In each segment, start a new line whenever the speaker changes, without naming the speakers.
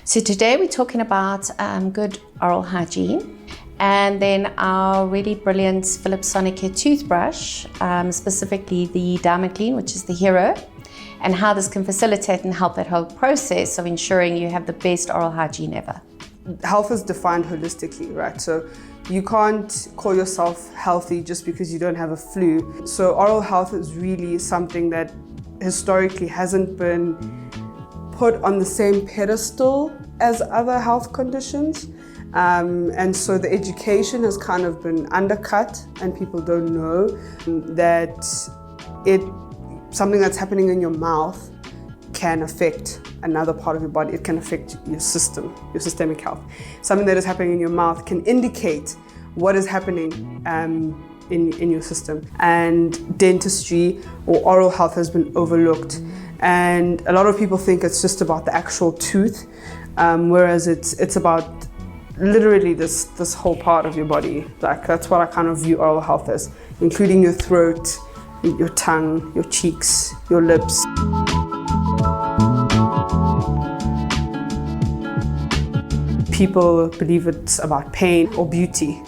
So today we're talking about good oral hygiene, and then our really brilliant Philips Sonicare toothbrush, specifically the DiamondClean, which is the hero, and how this can facilitate and help that whole process of ensuring you have the best oral hygiene ever.
Health is defined holistically, right? So you can't call yourself healthy just because you don't have a flu. So oral health is really something that historically hasn't been put on the same pedestal as other health conditions. And so the education has kind of been undercut, and people don't know that something that's happening in your mouth can affect another part of your body. It can affect your system, your systemic health. Something that is happening in your mouth can indicate what is happening in your system. And dentistry or oral health has been overlooked. And a lot of people think it's just about the actual tooth, whereas it's about literally this whole part of your body. Like, that's what I kind of view oral health as, including your throat, your tongue, your cheeks, your lips. People believe it's about pain or beauty.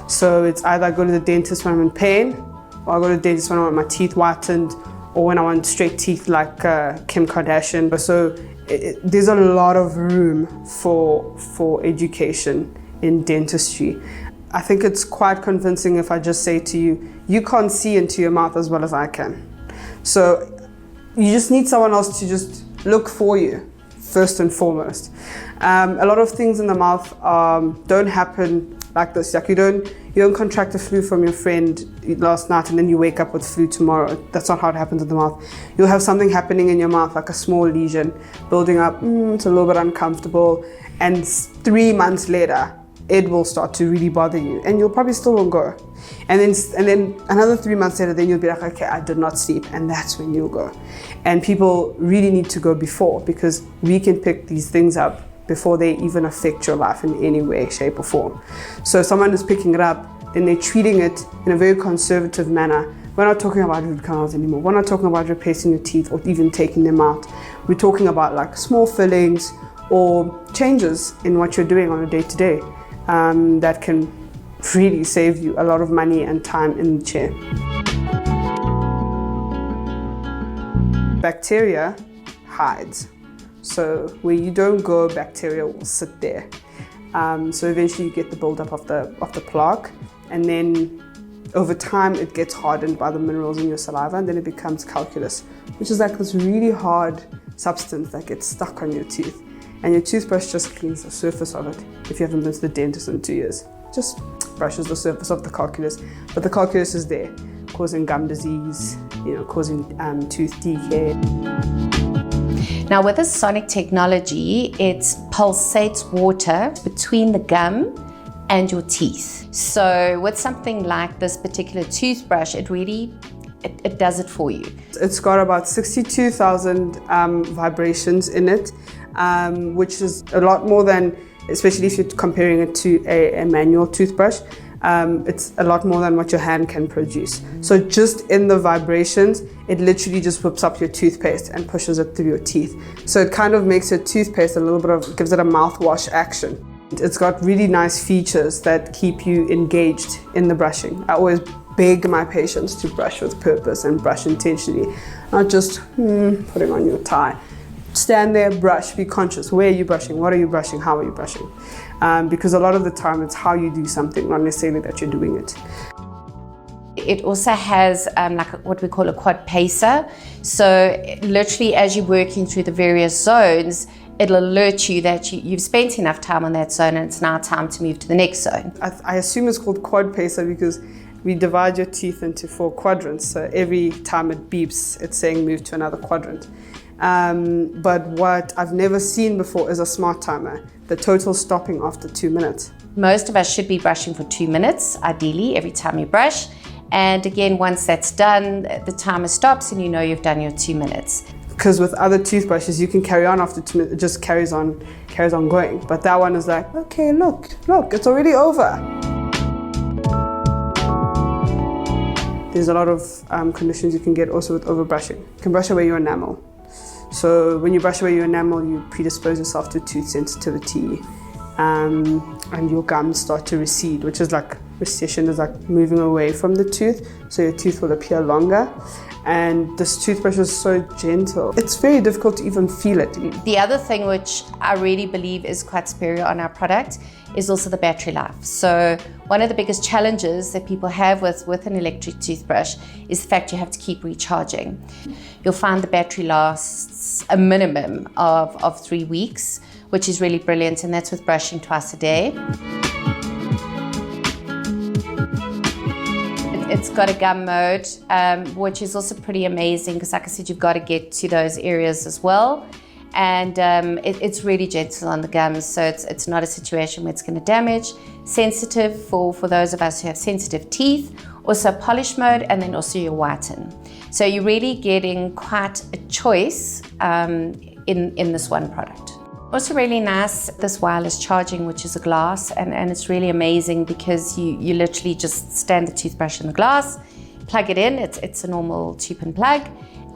So it's either I go to the dentist when I'm in pain, or I go to the dentist when I want my teeth whitened, or when I want straight teeth like Kim Kardashian. So there's a lot of room for education in dentistry. I think it's quite convincing if I just say to you, you can't see into your mouth as well as I can. So you just need someone else to just look for you, first and foremost. A lot of things in the mouth don't happen like this. Like you don't contract the flu from your friend last night and then you wake up with flu tomorrow. That's not how it happens in the mouth. You'll have something happening in your mouth, like a small lesion building up. It's a little bit uncomfortable, and 3 months later, it will start to really bother you, and you'll probably still won't go. And then another 3 months later, then you'll be like, okay, I did not sleep, and that's when you'll go. And people really need to go before, because we can pick these things up before they even affect your life in any way, shape, or form. So if someone is picking it up, then they're treating it in a very conservative manner. We're not talking about root canals anymore. We're not talking about replacing your teeth or even taking them out. We're talking about like small fillings or changes in what you're doing on a day-to-day that can really save you a lot of money and time in the chair. Bacteria hides. So where you don't go, bacteria will sit there. So eventually you get the buildup of the plaque, and then over time it gets hardened by the minerals in your saliva, and then it becomes calculus, which is like this really hard substance that gets stuck on your tooth. And your toothbrush just cleans the surface of it. If you haven't been to the dentist in 2 years, just brushes the surface of the calculus. But the calculus is there, causing gum disease, causing tooth decay.
Now with this sonic technology, it pulsates water between the gum and your teeth. So with something like this particular toothbrush, it does it for you.
It's got about 62,000 vibrations in it, which is a lot more than, especially if you're comparing it to a manual toothbrush, it's a lot more than what your hand can produce. So just in the vibrations, it literally just whips up your toothpaste and pushes it through your teeth. So it kind of makes your toothpaste gives it a mouthwash action. It's got really nice features that keep you engaged in the brushing. I always beg my patients to brush with purpose and brush intentionally, not just putting on your tie. Stand there, brush, be conscious. Where are you brushing? What are you brushing? How are you brushing? Because a lot of the time it's how you do something, not necessarily that you're doing it.
It also has like what we call a quad pacer. So literally as you're working through the various zones, it'll alert you that you've spent enough time on that zone and it's now time to move to the next zone. I assume it's called quad pacer because we divide your teeth into 4 quadrants. So every time it beeps, it's saying move to another quadrant. But what I've never seen before is a smart timer, the total stopping after 2 minutes. Most of us should be brushing for 2 minutes, ideally, every time you brush. And again, once that's done, the timer stops and you know you've done your 2 minutes.
Because with other toothbrushes, you can carry on after 2 minutes, it just carries on going. But that one is like, okay, look, it's already over. There's a lot of conditions you can get also with overbrushing. You can brush away your enamel. So when you brush away your enamel, you predispose yourself to tooth sensitivity, and your gums start to recede, which is like recession is like moving away from the tooth, so your tooth will appear longer. And this toothbrush is so gentle. It's very difficult to even feel it.
The other thing which I really believe is quite superior on our product is also the battery life. So one of the biggest challenges that people have with an electric toothbrush is the fact you have to keep recharging. You'll find the battery lasts a minimum of 3 weeks, which is really brilliant, and that's with brushing twice a day. It's got a gum mode, which is also pretty amazing because, like I said, you've got to get to those areas as well. And it's really gentle on the gums, so it's not a situation where it's going to damage. Sensitive for those of us who have sensitive teeth. Also polish mode, and then also your whiten. So you're really getting quite a choice in this one product. Also really nice, this wireless charging, which is a glass, and it's really amazing because you literally just stand the toothbrush in the glass, plug it in, it's a normal 2-pin plug,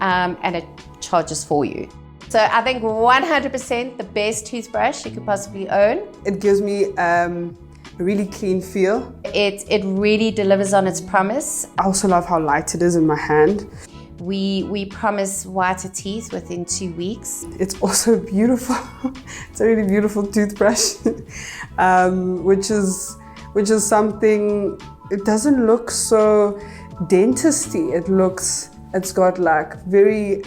and it charges for you. So I think 100% the best toothbrush you could possibly own.
It gives me a really clean feel.
It really delivers on its promise.
I also love how light it is in my hand.
We promise whiter teeth within 2 weeks.
It's also beautiful. It's a really beautiful toothbrush, which is something. It doesn't look so dentisty. It's got like very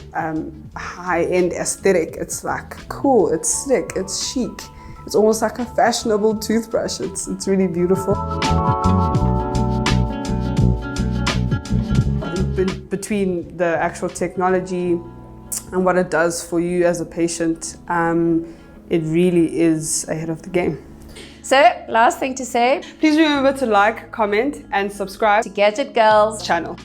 high-end aesthetic. It's like cool. It's slick. It's chic. It's almost like a fashionable toothbrush. It's really beautiful. Between the actual technology and what it does for you as a patient, it really is ahead of the game.
So, last thing to say,
Please remember to like, comment, and subscribe
to Gadget Girls
channel.